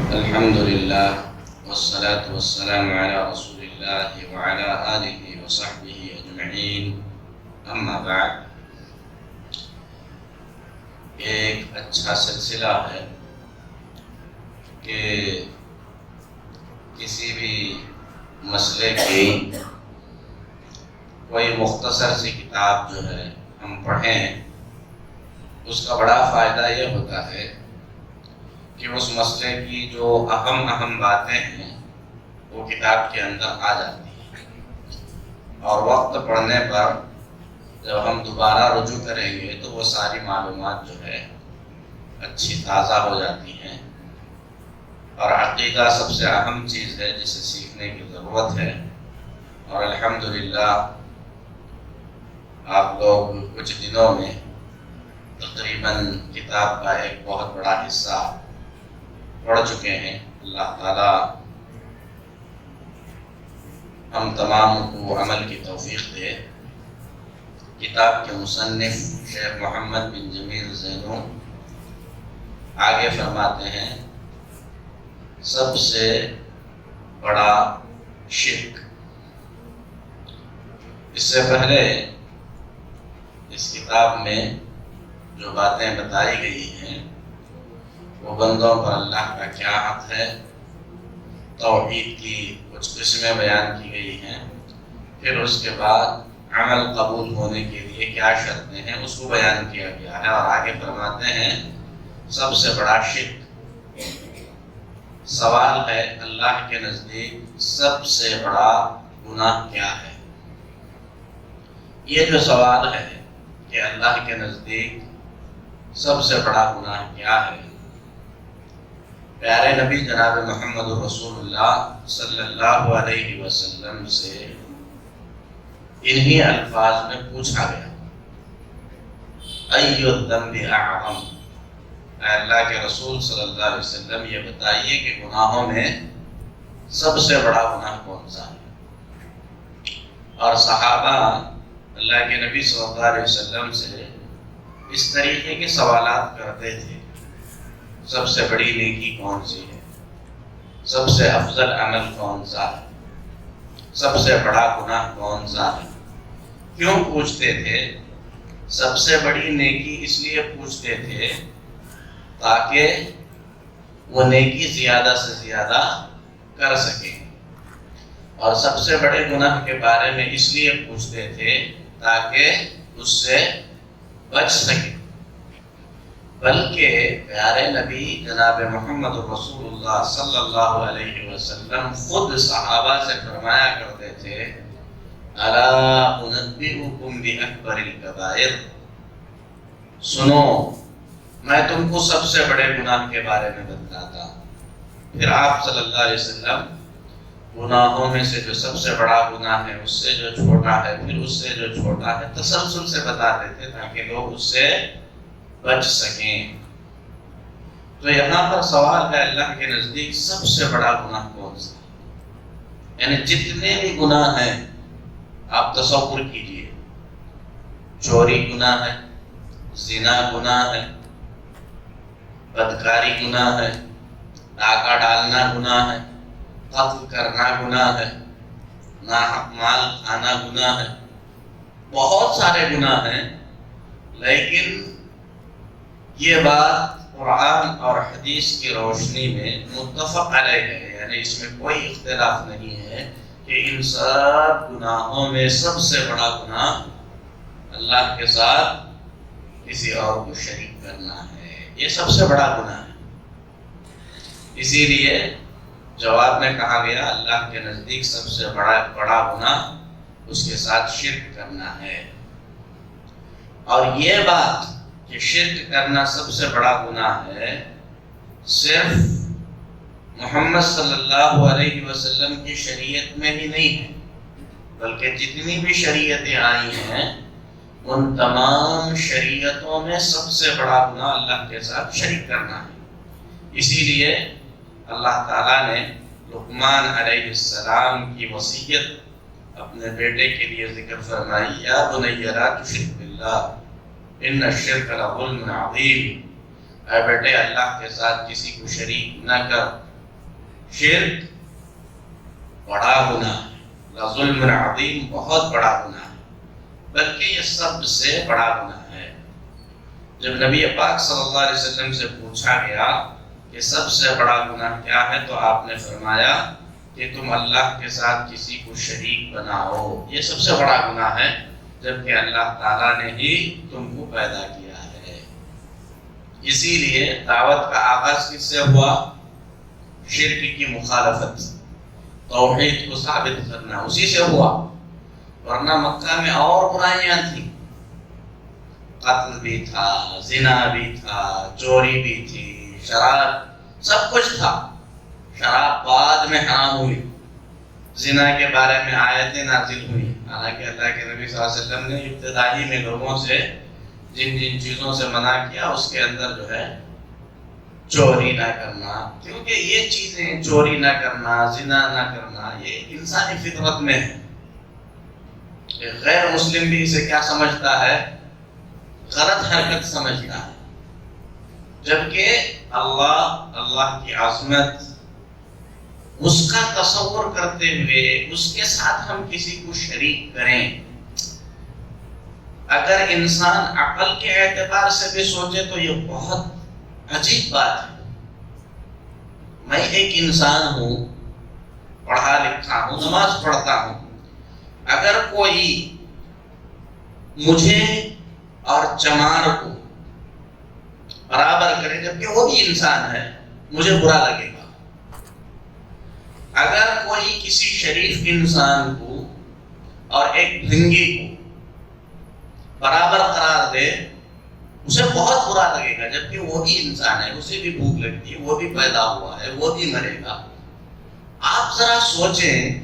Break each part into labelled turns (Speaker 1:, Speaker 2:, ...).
Speaker 1: الحمد لله والصلاة والسلام على رسول الله وعلى آله وصحبه أجمعین اما بعد، ایک اچھا سلسلہ ہے کہ کسی بھی مسئلے کی کوئی مختصر سی کتاب جو ہے ہم پڑھیں، اس کا بڑا فائدہ یہ ہوتا ہے کہ اس مسئلے کی جو اہم باتیں ہیں وہ کتاب کے اندر آ جاتی ہیں، اور وقت پڑھنے پر جب ہم دوبارہ رجوع کریں گے تو وہ ساری معلومات جو ہے اچھی تازہ ہو جاتی ہیں۔ اور عقیدہ سب سے اہم چیز ہے جسے سیکھنے کی ضرورت ہے، اور الحمدللہ آپ لوگ کچھ دنوں میں تقریباً کتاب کا ایک بہت بڑا حصہ پڑھ چکے ہیں۔ اللہ تعالیٰ ہم تمام کو عمل کی توفیق دے۔ کتاب کے مصنف شیخ محمد بن جمیل زینو آگے فرماتے ہیں، سب سے بڑا شرک۔ اس سے پہلے اس کتاب میں جو باتیں بتائی گئی ہیں وہ بندوں پر اللہ کا کیا حق ہے، توحید کی کچھ قسمیں بیان کی گئی ہیں، پھر اس کے بعد عمل قبول ہونے کے لیے کیا شرطیں ہیں اس کو بیان کیا گیا ہے، اور آگے فرماتے ہیں سب سے بڑا شرک۔ سوال ہے اللہ کے نزدیک سب سے بڑا گناہ کیا ہے؟ یہ جو سوال ہے کہ اللہ کے نزدیک سب سے بڑا گناہ کیا ہے، پیارے نبی جناب محمد رسول اللہ صلی اللہ علیہ وسلم سے انہی الفاظ میں پوچھا گیا، ایُّ الذنب اعظم، اے اللہ کے رسول صلی اللہ علیہ وسلم یہ بتائیے کہ گناہوں میں سب سے بڑا گناہ کون سا ہے؟ اور صحابہ اللہ کے نبی صلی اللہ علیہ وسلم سے اس طریقے کے سوالات کرتے تھے، سب سے بڑی نیکی کون سی ہے، سب سے افضل عمل کون سا ہے، سب سے بڑا گناہ کون سا ہے؟ کیوں پوچھتے تھے؟ سب سے بڑی نیکی اس لیے پوچھتے تھے تاکہ وہ نیکی زیادہ سے زیادہ کر سکیں، اور سب سے بڑے گناہ کے بارے میں اس لیے پوچھتے تھے تاکہ اس سے بچ سکیں۔ بلکہ پیارے نبی جناب محمد رسول اللہ صلی اللہ علیہ وسلم خود صحابہ سے فرمایا کرتے تھے، الا انبئکم باکبر الکبائر، سنو میں تم کو سب سے بڑے گناہ کے بارے میں بتلاتا ہوں۔ پھر آپ صلی اللہ علیہ وسلم گناہوں میں سے جو سب سے بڑا گناہ ہے، اس سے جو چھوٹا ہے، پھر اس سے جو چھوٹا ہے، تسلسل سے بتاتے تھے تاکہ لوگ اس سے بچ سکیں۔ تو یہاں پر سوال ہے اللہ کے نزدیک سب سے بڑا گناہ کون سا ہے؟ یعنی جتنے بھی گناہ ہیں آپ تصور کیجئے، چوری گناہ ہے، زنا گناہ ہے، بدکاری گناہ ہے، ڈاکہ ڈالنا گناہ ہے، قتل کرنا گناہ ہے، ناحق مال کھانا گناہ ہے، بہت سارے گناہ ہیں، لیکن یہ بات قرآن اور حدیث کی روشنی میں متفق علیہ ہے، یعنی اس میں کوئی اختلاف نہیں ہے کہ ان سب گناہوں میں سب سے بڑا گناہ اللہ کے ساتھ کسی اور کو شریک کرنا ہے، یہ سب سے بڑا گناہ ہے۔ اسی لیے جواب میں کہا گیا اللہ کے نزدیک سب سے بڑا گناہ اس کے ساتھ شرک کرنا ہے، اور یہ بات کہ شرک کرنا سب سے بڑا گناہ ہے صرف محمد صلی اللہ علیہ وسلم کی شریعت میں ہی نہیں ہے، بلکہ جتنی بھی شریعتیں آئی ہیں ان تمام شریعتوں میں سب سے بڑا گناہ اللہ کے ساتھ شریک کرنا ہے۔ اسی لیے اللہ تعالیٰ نے لقمان علیہ السلام کی وصیت اپنے بیٹے کے لیے ذکر فرمائی، یا بنی لا تشرک باللہ ان الشرک لظلم عظیم، اے بیٹے اللہ کے ساتھ کسی کو شریک نہ کر، شرک بڑا گناہ ہے، لظلم عظیم، بہت بڑا گناہ ہے، بلکہ یہ سب سے بڑا گناہ ہے۔ جب نبی پاک صلی اللہ علیہ وسلم سے پوچھا گیا کہ سب سے بڑا گناہ کیا ہے، تو آپ نے فرمایا کہ تم اللہ کے ساتھ کسی کو شریک بناؤ، یہ سب سے بڑا گناہ ہے، جبکہ اللہ تعالیٰ نے ہی تم کو پیدا کیا ہے۔ اسی لیے دعوت کا آغاز کس سے ہوا؟ شرک کی مخالفت، توحید کو ثابت کرنا، اسی سے ہوا۔ ورنہ مکہ میں اور برائیاں تھیں، قتل بھی تھا، زنا بھی تھا، چوری بھی تھی، شراب، سب کچھ تھا۔ شراب بعد میں حرام ہوئی، زنا کے بارے میں آیتیں نازل ہوئی، حالانکہ اللہ کے نبی صلی اللہ علیہ وسلم نے ابتدائی میں لوگوں سے جن جن چیزوں سے منع کیا، اس کے اندر جو ہے چوری نہ کرنا، کیونکہ یہ چیزیں چوری نہ کرنا، زنا نہ کرنا، یہ انسانی فطرت میں ہے۔ غیر مسلم بھی اسے کیا سمجھتا ہے؟ غلط حرکت سمجھتا ہے، جبکہ اللہ کی عظمت، اس کا تصور کرتے ہوئے اس کے ساتھ ہم کسی کو شریک کریں، اگر انسان عقل کے اعتبار سے بھی سوچے تو یہ بہت عجیب بات ہے۔ میں ایک انسان ہوں، پڑھا لکھا ہوں، نماز پڑھتا ہوں، اگر کوئی مجھے اور چمار کو برابر کرے جبکہ وہ بھی انسان ہے، مجھے برا لگے گا۔ اگر کوئی کسی شریف انسان کو اور ایک بھنگی کو برابر قرار دے، اسے بہت برا لگے گا، جبکہ وہ بھی انسان ہے، اسے بھی بھوک لگتی ہے، وہ بھی پیدا ہوا ہے، وہ بھی مرے گا۔ آپ ذرا سوچیں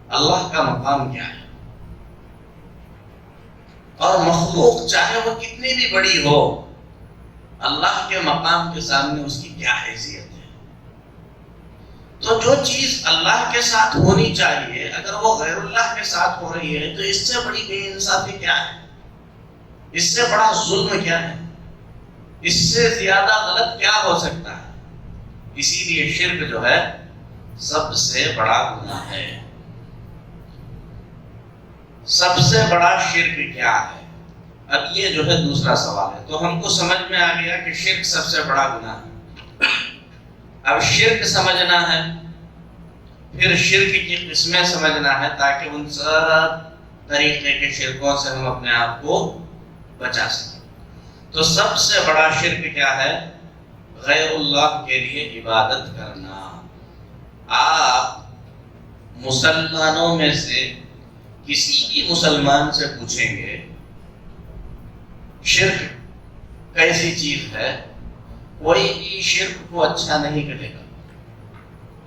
Speaker 1: اللہ کا مقام کیا ہے، اور مخلوق چاہے وہ کتنی بھی بڑی ہو، اللہ کے مقام کے سامنے اس کی کیا حیثیت ہے۔ تو جو چیز اللہ کے ساتھ ہونی چاہیے، اگر وہ غیر اللہ کے ساتھ ہو رہی ہے، تو اس سے بڑی بے انصافی کیا ہے، اس سے بڑا ظلم کیا ہے، اس سے زیادہ غلط کیا ہو سکتا ہے۔ اسی لیے شرک جو ہے سب سے بڑا گناہ ہے۔ سب سے بڑا شرک کیا ہے؟ اب یہ جو ہے دوسرا سوال ہے۔ تو ہم کو سمجھ میں آ گیا کہ شرک سب سے بڑا گناہ ہے۔ اب شرک سمجھنا ہے، پھر شرک کی قسمیں سمجھنا ہے، تاکہ ان سب طریقے کے شرکوں سے ہم اپنے آپ کو بچا سکیں۔ تو سب سے بڑا شرک کیا ہے؟ غیر اللہ کے لیے عبادت کرنا۔ آپ مسلمانوں میں سے کسی بھی مسلمان سے پوچھیں گے شرک کیسی چیز ہے، کوئی بھی شرک کو اچھا نہیں کہے گا۔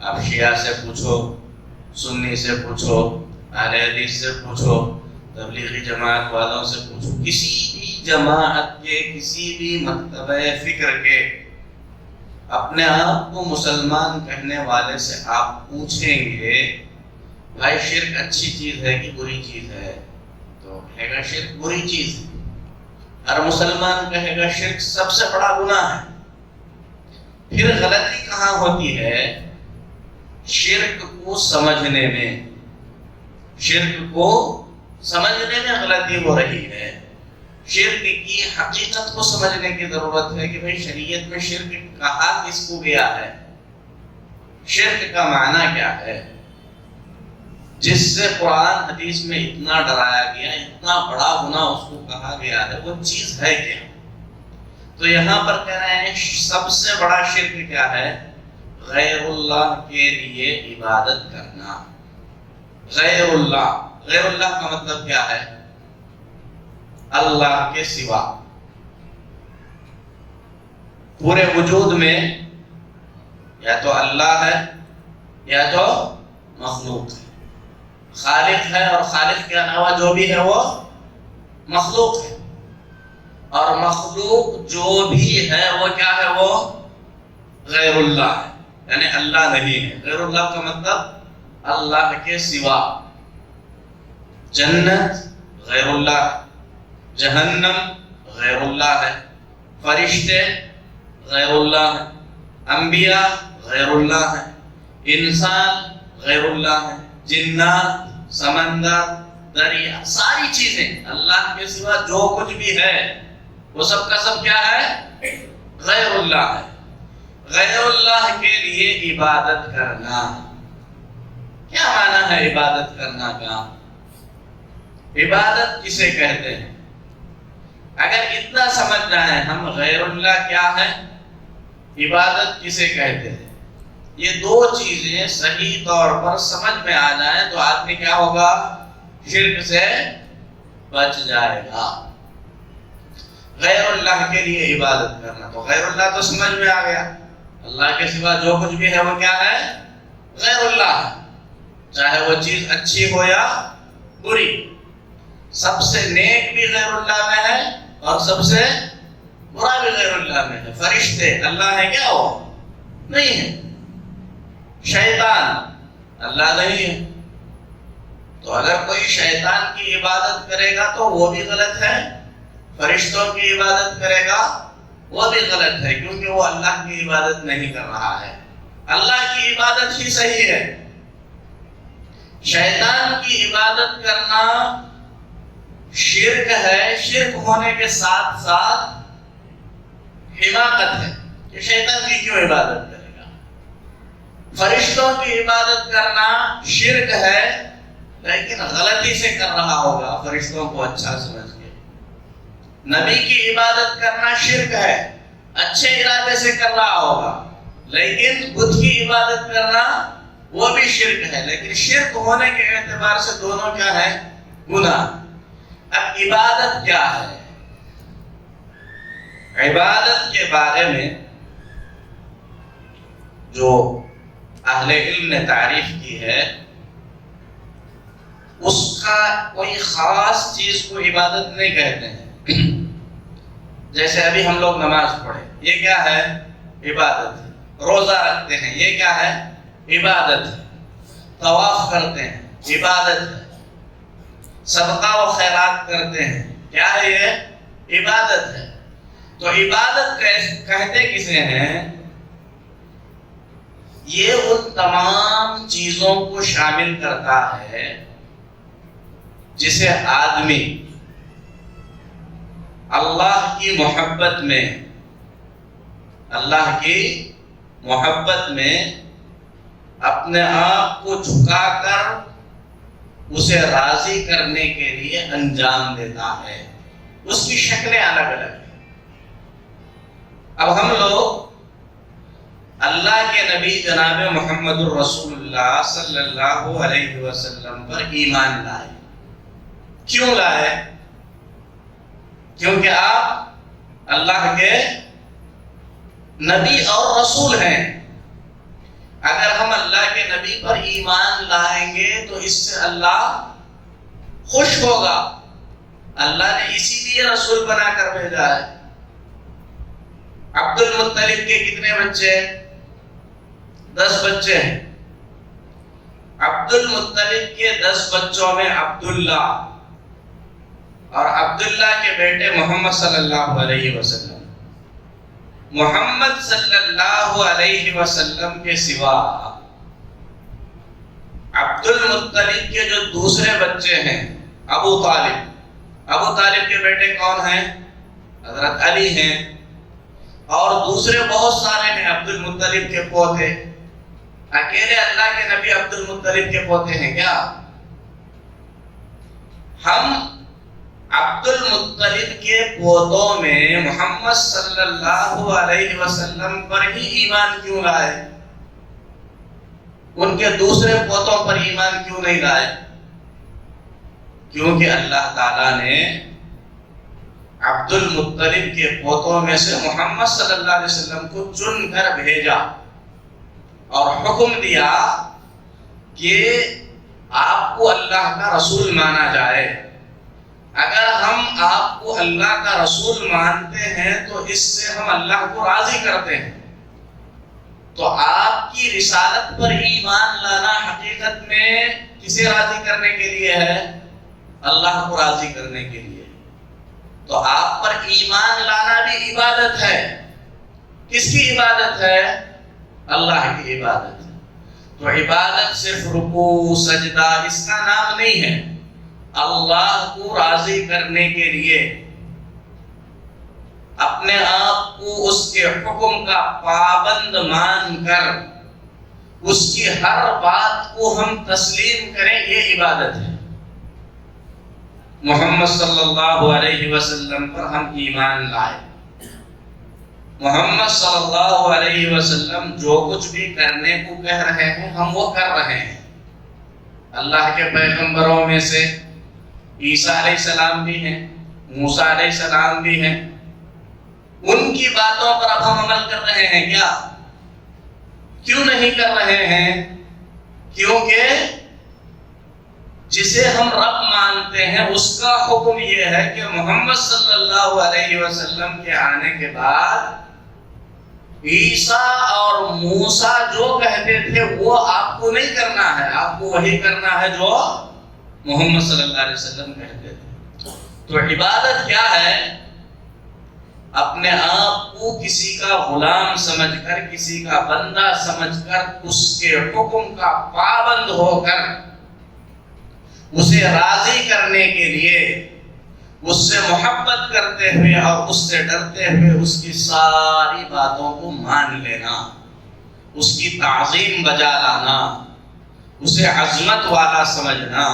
Speaker 1: آپ شیعہ سے پوچھو، سنی سے پوچھو، اہل حدیث سے پوچھو، تبلیغی جماعت والوں سے پوچھو، کسی بھی جماعت کے، کسی بھی مکتبہ فکر کے اپنے آپ کو مسلمان کہنے والے سے آپ پوچھیں گے بھائی شرک اچھی چیز ہے کہ بری چیز ہے، تو کہے گا شرک بری چیز ہے۔ ہر مسلمان کہے گا شرک سب سے بڑا گناہ ہے۔ پھر غلطی کہاں ہوتی ہے؟ شرک کو سمجھنے میں، شرک کو سمجھنے میں غلطی ہو رہی ہے۔ شرک کی حقیقت کو سمجھنے کی ضرورت ہے کہ بھئی شریعت میں شرک کہا کس کو گیا ہے، شرک کا معنی کیا ہے، جس سے قرآن حدیث میں اتنا ڈرایا گیا، اتنا بڑا گناہ اس کو کہا گیا ہے، وہ چیز ہے کیا؟ تو یہاں پر کہہ رہے ہیں سب سے بڑا شرک کیا ہے؟ غیر اللہ کے لیے عبادت کرنا۔ غیر اللہ کا مطلب کیا ہے؟ اللہ کے سوا۔ پورے وجود میں یا تو اللہ ہے یا تو مخلوق ہے۔ خالق ہے، اور خالق کے علاوہ جو بھی ہے وہ مخلوق ہے، اور مخلوق جو بھی ہے وہ کیا ہے؟ وہ غیر اللہ ہے، یعنی اللہ نہیں ہے۔ غیر اللہ کا مطلب اللہ کے سوا۔ جنت غیر اللہ ہے، جہنم غیر اللہ ہے، فرشتے غیر اللہ ہے، انبیاء غیر اللہ ہے، انسان غیر اللہ ہے، جنات، سمندر، دریا، ساری چیزیں اللہ کے سوا جو کچھ بھی ہے وہ سب کا سب کیا ہے؟ غیر اللہ ہے۔ غیر اللہ کے لیے عبادت کرنا، کیا معنی ہے عبادت کرنا کا؟ عبادت کسے کہتے ہیں؟ اگر اتنا سمجھ جائیں ہم غیر اللہ کیا ہے، عبادت کسے کہتے ہیں، یہ دو چیزیں صحیح طور پر سمجھ میں آ جائیں تو آدمی کیا ہوگا؟ شرک سے بچ جائے گا۔ غیر اللہ کے لیے عبادت کرنا، تو غیر اللہ تو سمجھ میں آ گیا، اللہ کے سوا جو کچھ بھی ہے وہ کیا ہے؟ غیر اللہ ہے، چاہے وہ چیز اچھی ہو یا بری۔ سب سے نیک بھی غیر اللہ میں ہے اور سب سے برا بھی غیر اللہ میں ہے۔ فرشتے اللہ ہے کیا؟ وہ نہیں ہے۔ شیطان اللہ نہیں ہے، تو اگر کوئی شیطان کی عبادت کرے گا تو وہ بھی غلط ہے، فرشتوں کی عبادت کرے گا وہ بھی غلط ہے، کیونکہ وہ اللہ کی عبادت نہیں کر رہا ہے، اللہ کی عبادت ہی صحیح ہے۔ شیطان کی عبادت کرنا شرک ہے، شرک ہونے کے ساتھ ساتھ حماقت ہے کہ شیطان کی کیوں عبادت کرے گا۔ فرشتوں کی عبادت کرنا شرک ہے، لیکن غلطی سے کر رہا ہوگا، فرشتوں کو اچھا سمجھ کے۔ نبی کی عبادت کرنا شرک ہے، اچھے ارادے سے کر رہا ہوگا، لیکن بت کی عبادت کرنا وہ بھی شرک ہے، لیکن شرک ہونے کے اعتبار سے دونوں کیا ہے؟ گناہ۔ اب عبادت کیا ہے؟ عبادت کے بارے میں جو اہل علم نے تعریف کی ہے، اس کا کوئی خاص چیز کو عبادت نہیں کہتے ہیں۔ جیسے ابھی ہم لوگ نماز پڑھے، یہ کیا ہے؟ عبادت ہے۔ روزہ رکھتے ہیں، یہ کیا ہے؟ عبادت ہے۔ طواف کرتے ہیں، عبادت ہے۔ صدقہ و خیرات کرتے ہیں، کیا ہے؟ یہ عبادت ہے۔ تو عبادت کہتے کسے ہیں؟ یہ ان تمام چیزوں کو شامل کرتا ہے جسے آدمی اللہ کی محبت میں، اللہ کی محبت میں اپنے آپ کو جھکا کر اسے راضی کرنے کے لیے انجام دیتا ہے۔ اس کی شکلیں الگ الگ ہیں۔ اب ہم لوگ اللہ کے نبی جناب محمد الرسول اللہ صلی اللہ علیہ وسلم پر ایمان لائے۔ کیوں لائے؟ کیونکہ آپ اللہ کے نبی اور رسول ہیں۔ اگر ہم اللہ کے نبی پر ایمان لائیں گے تو اس سے اللہ خوش ہوگا۔ اللہ نے اسی لیے رسول بنا کر بھیجا ہے۔ عبد المطلب کے کتنے بچے؟ 10 بچے ہیں۔ عبد المطلب کے 10 بچوں میں عبداللہ اور عبداللہ کے بیٹے محمد صلی اللہ علیہ وسلم۔ محمد صلی اللہ علیہ وسلم کے سوا عبد المطلب کے جو دوسرے بچے ہیں ابو طالب کے بیٹے کون ہیں؟ حضرت علی ہیں، اور دوسرے بہت سارے ہیں عبد المطلب کے پوتے۔ اکیلے اللہ کے نبی عبد المطلب کے پوتے ہیں کیا؟ ہم عبد المطلب کے پوتوں میں محمد صلی اللہ علیہ وسلم پر ہی ایمان کیوں لائے؟ ان کے دوسرے پوتوں پر ایمان کیوں نہیں لائے؟ کیونکہ اللہ تعالیٰ نے عبد المطلب کے پوتوں میں سے محمد صلی اللہ علیہ وسلم کو چن کر بھیجا اور حکم دیا کہ آپ کو اللہ کا رسول مانا جائے۔ اگر ہم آپ کو اللہ کا رسول مانتے ہیں تو اس سے ہم اللہ کو راضی کرتے ہیں۔ تو آپ کی رسالت پر ایمان لانا حقیقت میں کسے راضی کرنے کے لیے ہے؟ اللہ کو راضی کرنے کے لیے۔ تو آپ پر ایمان لانا بھی عبادت ہے۔ کس کی عبادت ہے؟ اللہ کی عبادت ہے۔ تو عبادت صرف رکوع سجدہ اس کا نام نہیں ہے. اللہ کو راضی کرنے کے لیے اپنے آپ کو اس کے حکم کا پابند مان کر اس کی ہر بات کو ہم تسلیم کریں، یہ عبادت ہے. محمد صلی اللہ علیہ وسلم پر ہم ایمان لائے. محمد صلی اللہ علیہ وسلم جو کچھ بھی کرنے کو کہہ رہے ہیں ہم وہ کر رہے ہیں. اللہ کے پیغمبروں میں سے عیسیٰ علیہ السلام بھی ہیں، موسیٰ علیہ السلام بھی ہیں. ان کی باتوں پر اب ہم عمل کر رہے ہیں کیا؟ کیوں نہیں کر رہے ہیں؟ کیونکہ جسے ہم رب مانتے ہیں اس کا حکم یہ ہے کہ محمد صلی اللہ علیہ وسلم کے آنے کے بعد عیسیٰ اور موسیٰ جو کہتے تھے وہ آپ کو نہیں کرنا ہے، آپ کو وہی کرنا ہے جو محمد صلی اللہ علیہ وسلم کہتے تھے. تو عبادت کیا ہے؟ اپنے آپ کو کسی کا غلام سمجھ کر، کسی کا بندہ سمجھ کر، اس کے حکم کا پابند ہو کر اسے راضی کرنے کے لیے اس سے محبت کرتے ہوئے اور اس سے ڈرتے ہوئے اس کی ساری باتوں کو مان لینا، اس کی تعظیم بجا لانا، اسے عظمت والا سمجھنا.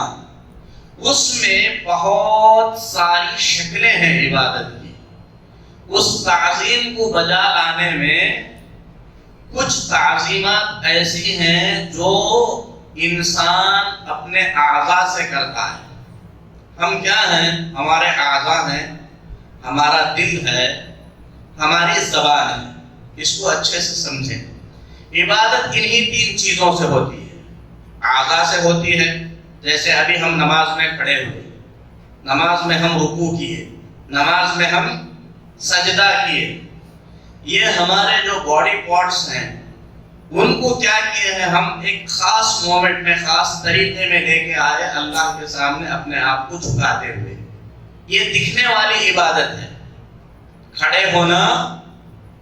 Speaker 1: اس میں بہت ساری شکلیں ہیں عبادت کی. اس تعظیم کو بجا لانے میں کچھ تعظیمات ایسی ہیں جو انسان اپنے اعضاء سے کرتا ہے. ہم کیا ہیں؟ ہمارے اعضاء ہیں، ہمارا دل ہے، ہماری زبان ہے. اس کو اچھے سے سمجھیں. عبادت انہی 3 چیزوں سے ہوتی ہے. اعضاء سے ہوتی ہے، جیسے ابھی ہم نماز میں کھڑے ہوئے، نماز میں ہم رکوع کیے، نماز میں ہم سجدہ کیے. یہ ہمارے جو باڈی پارٹس ہیں ان کو کیا کیے ہیں؟ ہم ایک خاص مومنٹ میں، خاص طریقے میں لے کے آئے اللہ کے سامنے اپنے آپ کو جھکاتے ہوئے. یہ دکھنے والی عبادت ہے. کھڑے ہونا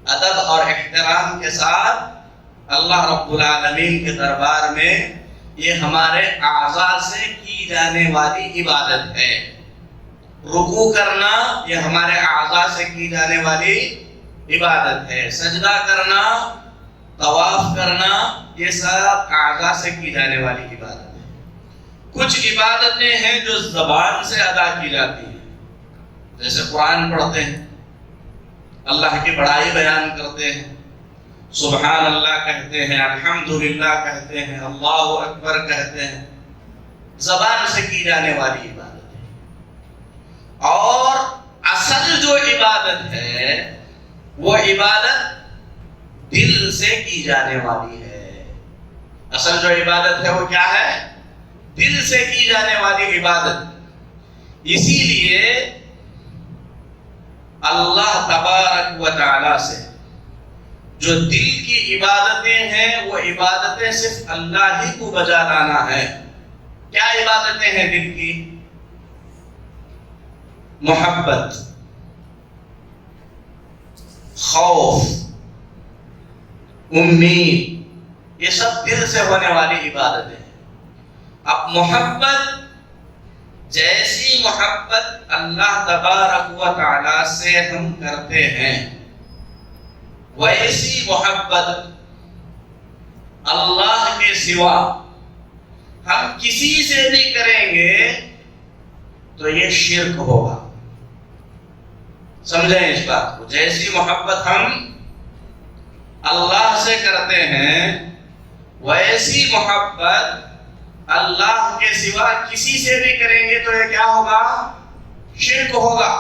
Speaker 1: ادب اور احترام کے ساتھ اللہ رب العالمین کے دربار میں، یہ ہمارے اعضاء سے کی جانے والی عبادت ہے. رکوع کرنا یہ ہمارے اعضاء سے کی جانے والی عبادت ہے. سجدہ کرنا، طواف کرنا، یہ سب اعضاء سے کی جانے والی عبادت ہے. کچھ عبادتیں ہیں جو زبان سے ادا کی جاتی ہیں، جیسے قرآن پڑھتے ہیں، اللہ کی بڑائی بیان کرتے ہیں، سبحان اللہ کہتے ہیں، الحمدللہ کہتے ہیں، اللہ اکبر کہتے ہیں. زبان سے کی جانے والی عبادت. اور اصل جو عبادت ہے وہ عبادت دل سے کی جانے والی ہے. اصل جو عبادت ہے وہ کیا ہے؟ دل سے کی جانے والی عبادت. اسی لیے اللہ تبارک و تعالی سے جو دل کی عبادتیں ہیں وہ عبادتیں صرف اللہ ہی کو بجا لانا ہے. کیا عبادتیں ہیں دل کی؟ محبت، خوف، امید، یہ سب دل سے ہونے والی عبادتیں ہیں. اب محبت، جیسی محبت اللہ تبارک و تعالی سے ہم کرتے ہیں ویسی محبت اللہ کے سوا ہم کسی سے بھی کریں گے تو یہ شرک ہوگا. سمجھیں اس بات کو. جیسی محبت ہم اللہ سے کرتے ہیں ویسی محبت اللہ کے سوا کسی سے بھی کریں گے تو یہ کیا ہوگا؟ شرک ہوگا.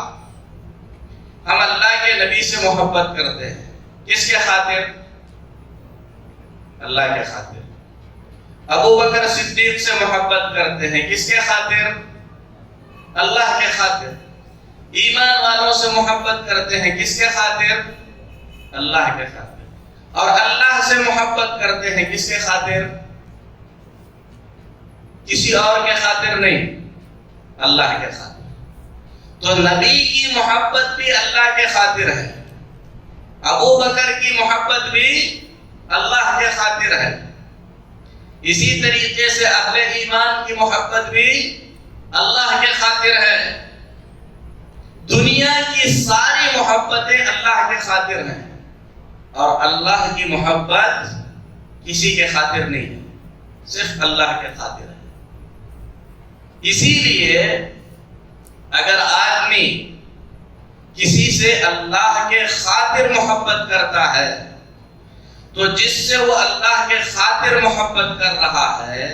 Speaker 1: ہم اللہ کے نبی سے محبت کرتے ہیں، کس کے خاطر؟ اللہ کے خاطر. ابو بکر صدیق سے محبت کرتے ہیں، کس کے خاطر؟ اللہ کے خاطر. ایمان والوں سے محبت کرتے ہیں، کس کے خاطر؟ اللہ کے خاطر. اور اللہ سے محبت کرتے ہیں کس کے خاطر؟ کسی اور کے خاطر نہیں، اللہ کے خاطر. تو نبی کی محبت بھی اللہ کے خاطر ہے، ابو بکر کی محبت بھی اللہ کے خاطر ہے. اسی طریقے سے اہل ایمان کی محبت بھی اللہ کے خاطر ہے. دنیا کی ساری محبتیں اللہ کے خاطر ہیں اور اللہ کی محبت کسی کے خاطر نہیں ہے، صرف اللہ کے خاطر ہے. اسی لیے اگر آدمی کسی سے اللہ کے خاطر محبت کرتا ہے تو جس سے وہ اللہ کے خاطر محبت کر رہا ہے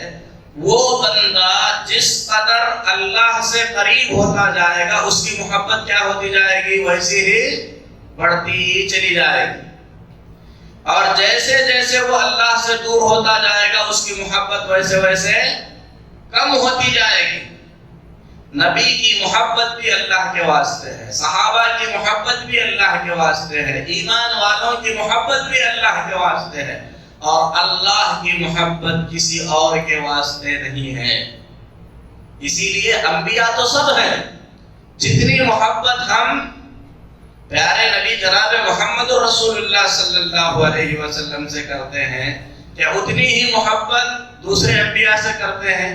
Speaker 1: وہ بندہ جس قدر اللہ سے قریب ہوتا جائے گا اس کی محبت کیا ہوتی جائے گی؟ ویسی ہی بڑھتی ہی چلی جائے گی. اور جیسے جیسے وہ اللہ سے دور ہوتا جائے گا اس کی محبت ویسے ویسے کم ہوتی جائے گی. نبی کی محبت بھی اللہ کے واسطے ہے، صحابہ کی محبت بھی اللہ کے واسطے ہے، ایمان والوں کی محبت بھی اللہ کے واسطے ہے، اور اللہ کی محبت کسی اور کے واسطے نہیں ہے. اسی لیے انبیاء تو سب ہیں، جتنی محبت ہم پیارے نبی جناب محمد رسول اللہ صلی اللہ علیہ وسلم سے کرتے ہیں کیا اتنی ہی محبت دوسرے انبیاء سے کرتے ہیں؟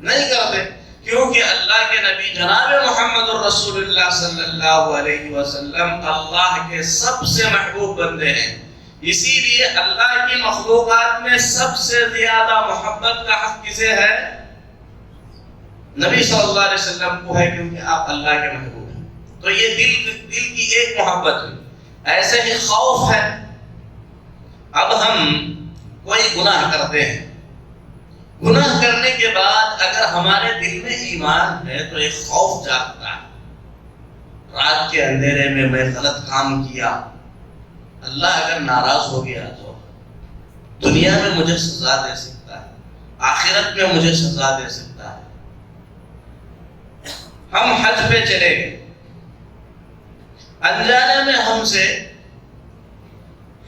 Speaker 1: نہیں کرتے، کیونکہ اللہ کے نبی جناب محمد رسول اللہ صلی اللہ علیہ وسلم اللہ کے سب سے محبوب بندے ہیں. اسی لیے اللہ کی مخلوقات میں سب سے زیادہ محبت کا حق کسے ہے؟ نبی صلی اللہ علیہ وسلم کو ہے، کیونکہ آپ اللہ کے محبوب ہیں. تو یہ دل کی ایک محبت ہوئی. ایسے ہی خوف ہے. اب ہم کوئی گناہ کرتے ہیں، گناہ کرنے کے بعد اگر ہمارے دل میں ایمان ہے تو ایک خوف جاگتا ہے. رات کے اندھیرے میں میں غلط کام کیا، اللہ اگر ناراض ہو گیا تو دنیا میں مجھے سزا دے سکتا ہے، آخرت میں مجھے سزا دے سکتا ہے. ہم حج پہ چلے گئے، انجانے میں ہم سے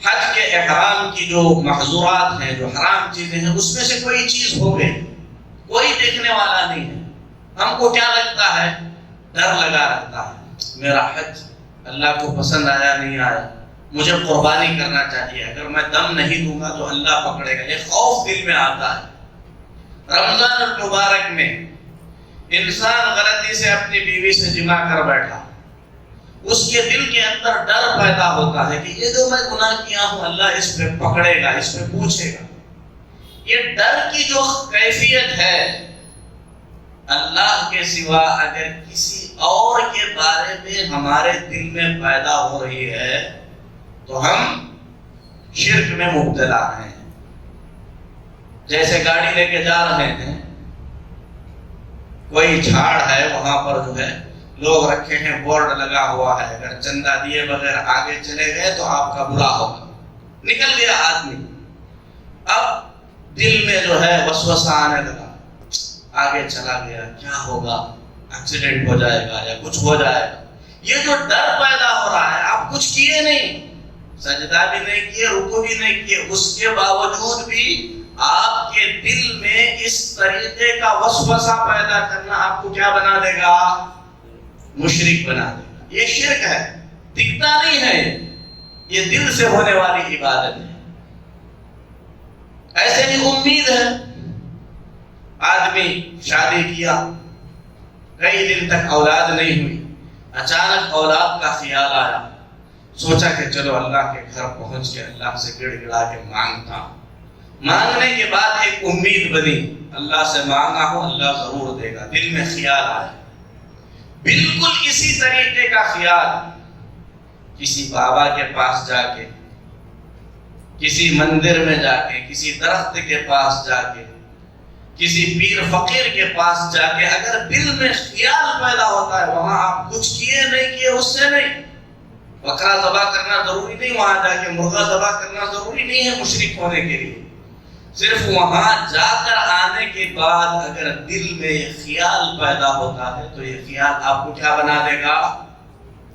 Speaker 1: حج کے احرام کی جو محظورات ہیں، جو حرام چیزیں ہیں، اس میں سے کوئی چیز ہو گئی، کوئی دیکھنے والا نہیں ہے. ہم کو کیا لگتا ہے؟ ڈر لگا رہتا ہے، میرا حج اللہ کو پسند آیا نہیں آیا، مجھے قربانی کرنا چاہیے، اگر میں دم نہیں دوں گا تو اللہ پکڑے گا. یہ خوف دل میں آتا ہے. رمضان المبارک میں انسان غلطی سے اپنی بیوی سے جمع کر بیٹھا، اس کے دل کے اندر ڈر پیدا ہوتا ہے کہ یہ جو میں گناہ کیا ہوں اللہ اس پہ پکڑے گا، اس پہ پوچھے گا. یہ ڈر کی جو کیفیت ہے، اللہ کے سوا اگر کسی اور کے بارے میں ہمارے دل میں پیدا ہو رہی ہے تو ہم شرک میں مبتلا ہیں. جیسے گاڑی لے کے جا رہے ہیں، کوئی جھاڑ ہے، وہاں پر جو ہے لوگ رکھے ہیں، بورڈ لگا ہوا ہے، اگر چندہ دیے بغیر آگے چلے گئے تو آپ کا برا ہوگا. نکل گیا آدمی، اب دل میں جو ہے وسوسہ آنے لگا، آگے چلا گیا، کیا ہوگا، ایکسیڈنٹ ہو جائے گا یا کچھ ہو جائے گا. یہ جو ڈر پیدا ہو رہا ہے، آپ کچھ کیے نہیں، سجدہ بھی نہیں کیے، رکوع بھی نہیں کیے، اس کے باوجود بھی آپ کے دل میں اس طریقے کا وسوسہ پیدا کرنا آپ کو کیا بنا دے گا؟ مشرک بنا دے گا. یہ شرک ہے، دکھتا نہیں ہے، یہ دل سے ہونے والی عبادت ہے. ایسے ہی امید ہے، آدمی شادی کیا، کئی دن تک اولاد نہیں ہوئی، اچانک اولاد کا خیال آیا، سوچا کہ چلو اللہ کے گھر پہنچ کے اللہ سے گڑ گڑا کے مانگتا ہوں. مانگنے کے بعد ایک امید بنی، اللہ سے مانگا ہوں اللہ ضرور دے گا. دل میں خیال آیا. بالکل اسی طریقے کا خیال کسی بابا کے پاس جا کے، کسی مندر میں جا کے، کسی درخت کے پاس جا کے، کسی پیر فقیر کے پاس جا کے اگر دل میں خیال پیدا ہوتا ہے، وہاں آپ کچھ کیے نہیں کیے، اس سے نہیں. بکرا ذبح کرنا ضروری نہیں، وہاں جا کے مرغا ذبح کرنا ضروری نہیں ہے مشرک ہونے کے لیے. صرف وہاں جا کر آنے کے بعد اگر دل میں یہ خیال پیدا ہوتا ہے تو یہ خیال آپ کو کیا بنا دے گا؟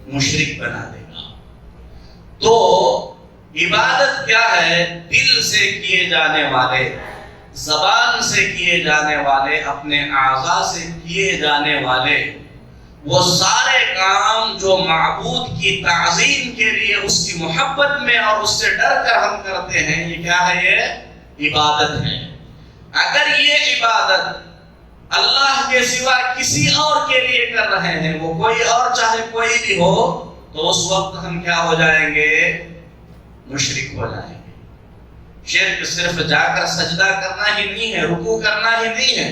Speaker 1: مشرک بنا دے گا. تو عبادت کیا ہے؟ دل سے کیے جانے والے، زبان سے کیے جانے والے، اپنے اعضاء سے کیے جانے والے وہ سارے کام جو معبود کی تعظیم کے لیے، اس کی محبت میں اور اس سے ڈر کر ہم کرتے ہیں، یہ کیا ہے؟ یہ عبادت ہے. اگر یہ عبادت اللہ کے سوا کسی اور کے لیے کر رہے ہیں، وہ کوئی اور چاہے کوئی بھی ہو، تو اس وقت ہم کیا ہو جائیں گے؟ مشرک ہو جائیں گے۔ شرک صرف جا کر سجدہ کرنا ہی نہیں ہے، رکوع کرنا ہی نہیں ہے۔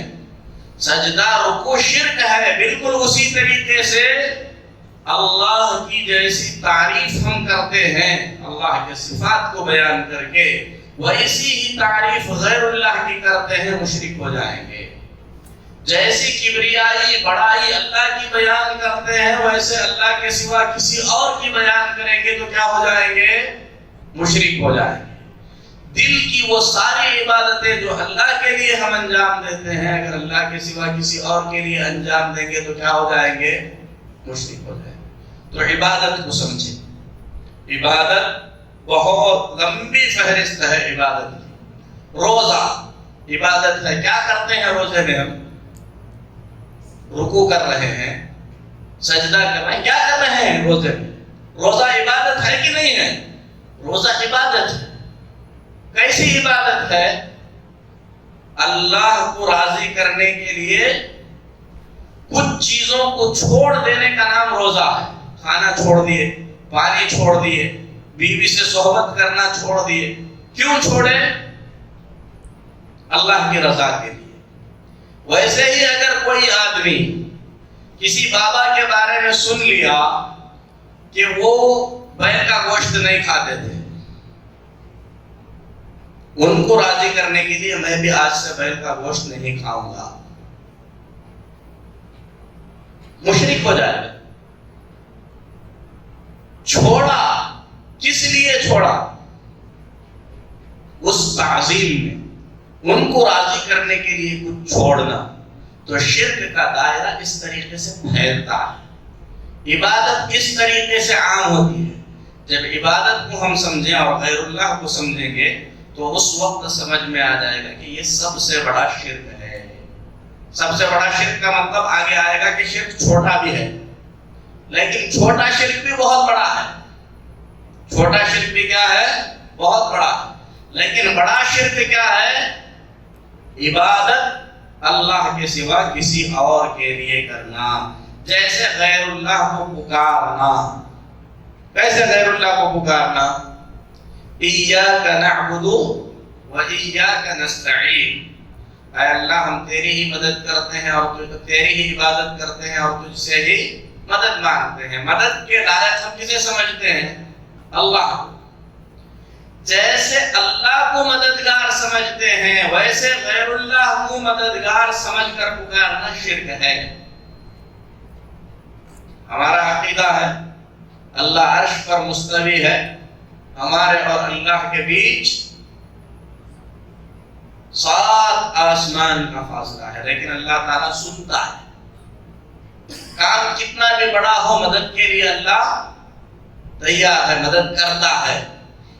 Speaker 1: سجدہ رکوع شرک ہے، بالکل اسی طریقے سے اللہ کی جیسی تعریف ہم کرتے ہیں اللہ کے صفات کو بیان کر کے، ویسی ہی تعریف غیر اللہ کی کرتے ہیں، مشرک ہو جائیں گے۔ جیسی کبریائی بڑائی اللہ کی بیان کرتے ہیں، ویسے اللہ کے سوا کسی اور کی بیان کریں گے تو کیا ہو جائیں گے؟ مشرک ہو جائیں گے۔ دل کی وہ ساری عبادتیں جو اللہ کے لیے ہم انجام دیتے ہیں، اگر اللہ کے سوا کسی اور کے لیے انجام دیں گے تو کیا ہو جائیں گے؟ مشرک ہو جائیں گے۔ تو عبادت کو سمجھیں، عبادت بہت لمبی فہرست ہے عبادت کی۔ روزہ عبادت ہے، کیا کرتے ہیں روزے میں؟ ہم رکوع کر رہے ہیں، سجدہ کر رہے ہیں، کیا کر رہے ہیں روزے میں؟ روزہ عبادت ہے کہ نہیں ہے؟ روزہ عبادت ہے۔ کیسی عبادت ہے؟ اللہ کو راضی کرنے کے لیے کچھ چیزوں کو چھوڑ دینے کا نام روزہ ہے۔ کھانا چھوڑ دیے، پانی چھوڑ دیے، بیوی سے صحبت کرنا چھوڑ دیے۔ کیوں چھوڑے؟ اللہ کی رضا کے لیے۔ ویسے ہی اگر کوئی آدمی کسی بابا کے بارے میں سن لیا کہ وہ بیل کا گوشت نہیں کھاتے تھے، ان کو راضی کرنے کے لیے میں بھی آج سے بیل کا گوشت نہیں کھاؤں گا، مشرک ہو جائے گا۔ چھوڑا، کس لیے چھوڑا؟ اس تعظیم میں، ان کو راضی کرنے کے لیے کچھ چھوڑنا۔ تو شرک کا دائرہ اس طریقے سے پھیلتا ہے۔ عبادت اس طریقے سے عام ہوتی ہے۔ جب عبادت کو ہم سمجھیں اور غیر اللہ کو سمجھیں گے تو اس وقت سمجھ میں آ جائے گا کہ یہ سب سے بڑا شرک ہے۔ سب سے بڑا شرک کا مطلب آگے آئے گا کہ شرک چھوٹا بھی ہے، لیکن چھوٹا شرک بھی بہت بڑا ہے۔ چھوٹا شرک بھی کیا ہے؟ بہت بڑا ہے۔ لیکن بڑا شرک کیا ہے؟ عبادت اللہ کے سوا کسی اور کے لیے کرنا، جیسے غیر اللہ کو پکارنا۔ کیسے غیر اللہ کو پکارنا؟ ایاک نعبد و ایاک نستعین، اے اللہ ہم تیری ہی مدد کرتے ہیں اور تیری ہی عبادت کرتے ہیں اور تجھ سے ہی مدد مانگتے ہیں۔ مدد کے لائق ہم کسے سمجھتے ہیں؟ اللہ کو۔ جیسے اللہ کو مددگار سمجھتے ہیں ویسے غیر اللہ کو مددگار سمجھ کر پکارنا شرک ہے۔ ہمارا عقیدہ ہے اللہ عرش پر مستوی ہے، ہمارے اور اللہ کے بیچ 7 آسمان کا فاصلہ ہے، لیکن اللہ تعالیٰ سنتا ہے۔ کام کتنا بھی بڑا ہو، مدد کے لیے اللہ تیار ہے، مدد کرتا ہے۔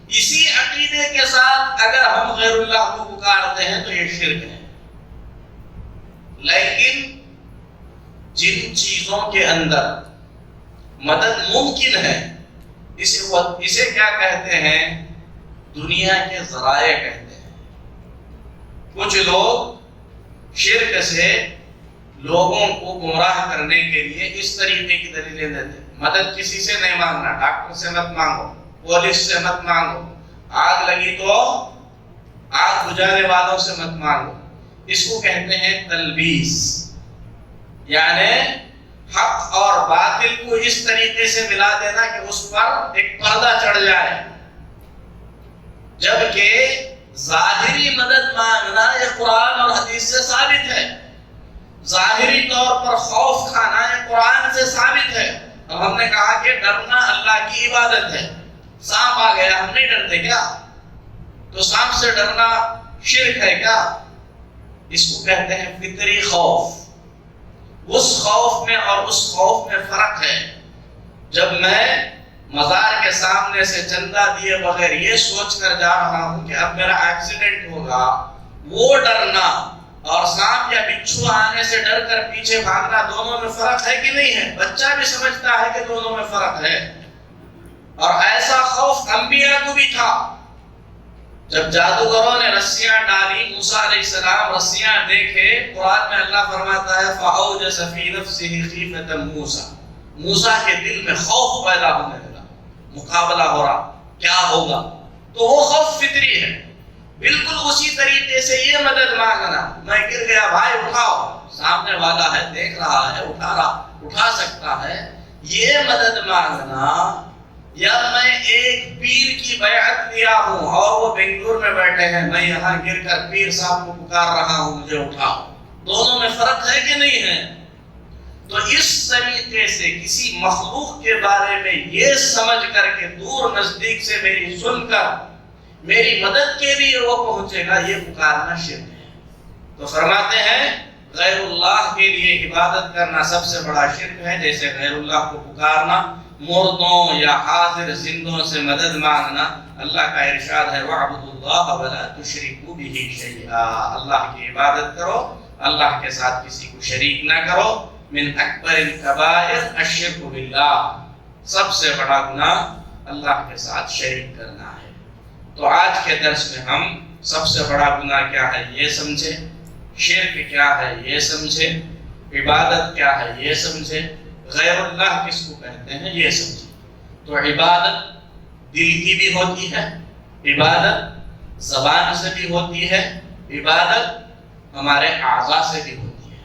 Speaker 1: اسی عقیدے کے ساتھ اگر ہم غیر اللہ کو پکارتے ہیں تو یہ شرک ہے۔ لیکن جن چیزوں کے اندر مدد ممکن ہے اسے کیا کہتے ہیں؟ دنیا کے ذرائع کہتے ہیں۔ کچھ لوگ شرک سے لوگوں کو گمراہ کرنے کے لیے اس طریقے کی دلیلیں دیتے ہیں۔ مدد کسی سے نہیں مانگنا، ڈاکٹر سے مت مانگو، پولیس سے مت مانگو، آگ لگی تو آگ بجھانے والوں سے مت مانگو۔ اس کو کہتے ہیں تلبیس، یعنی حق اور باطل کو اس طریقے سے ملا دینا کہ اس پر ایک پردہ چڑھ جائے، جبکہ ظاہری مدد مانگنا یہ قرآن اور حدیث سے ثابت ہے۔ ظاہری طور پر خوف کھانا یہ قرآن سے ثابت ہے۔ اب ہم نے کہا کہ ڈرنا اللہ کی عبادت ہے۔ سانپ آ گیا، ہم نہیں ڈرتے کیا؟ تو سانپ سے ڈرنا شرک ہے کیا؟ اس کو کہتے ہیں فطری خوف۔ اس خوف میں اور اس خوف میں فرق ہے۔ جب میں مزار کے سامنے سے چندہ دیے بغیر یہ سوچ کر جا رہا ہوں کہ اب میرا ایکسیڈنٹ ہوگا، وہ ڈرنا اور سانپ یا بچھو آنے سے ڈر کر پیچھے بھاگنا، دونوں میں فرق ہے کہ نہیں ہے؟ بچہ بھی سمجھتا ہے کہ دونوں میں فرق ہے۔ اور ایسا خوف انبیاء کو بھی تھا۔ جب جادوگروں نے رسیاں ڈالی موسیٰ علیہ السلام رسیاں دیکھے، قرآن میں اللہ فرماتا ہے فَأَوْجَسَ فِي نَفْسِهِ خِیفَةً مُوسیٰ، موسیٰ کے دل میں خوف پیدا ہونے لگا، مقابلہ ہو رہا، کیا ہوگا؟ تو وہ خوف فطری ہے۔ بالکل اسی طریقے سے یہ مدد مانگنا، میں گر گیا بھائی اٹھاؤ، سامنے والا ہے دیکھ رہا ہے، اٹھا سکتا ہے، یہ مدد مانگنا، یا میں ایک پیر کی بیعت لیا ہوں اور وہ بنگلور میں بیٹھے ہیں، میں یہاں گر کر پیر صاحب کو پکار رہا ہوں مجھے اٹھاؤ، دونوں میں فرق ہے کہ نہیں ہے؟ تو اس طریقے سے کسی مخلوق کے بارے میں یہ سمجھ کر کے دور نزدیک سے میری سن کر میری مدد کے لیے وہ پہنچے گا، یہ پکارنا شرک ہے۔ تو فرماتے ہیں غیر اللہ کے لیے عبادت کرنا سب سے بڑا شرک ہے، جیسے غیر اللہ کو پکارنا، مردوں یا حاضر زندوں سے مدد مانگنا۔ اللہ کا ارشاد ہے وَاعْبُدُوا اللَّهَ وَلَا تُشْرِكُوا بِهِ شَيْئًا، اللہ کی عبادت کرو، اللہ کے ساتھ کسی کو شریک نہ کرو۔ من اکبر الکبائر الشرک باللہ، سب سے بڑا گناہ اللہ کے ساتھ شریک کرنا ہے۔ تو آج کے درس میں ہم سب سے بڑا گناہ کیا ہے یہ سمجھے، شرک کیا ہے یہ سمجھے، عبادت کیا ہے یہ سمجھے، غیر اللہ کس کو کہتے ہیں یہ سمجھے۔ تو عبادت دل کی بھی ہوتی ہے، عبادت زبان سے بھی ہوتی ہے، عبادت ہمارے اعضاء سے بھی ہوتی ہے۔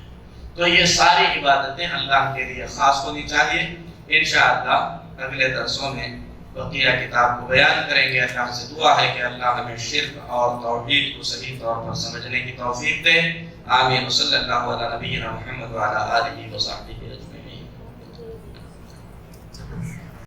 Speaker 1: تو یہ ساری عبادتیں اللہ کے لیے خاص ہونی چاہیے۔ انشاءاللہ اگلے درسوں میں بقیہ کتاب کو بیان کریں گے۔ اللہ سے دعا ہے کہ اللہ ہمیں شرک اور توحید کو صحیح طور پر سمجھنے کی توفیق دے۔ آمین۔ صلی اللہ علیہ نبینا محمد وعلی آلہ وصحبہ۔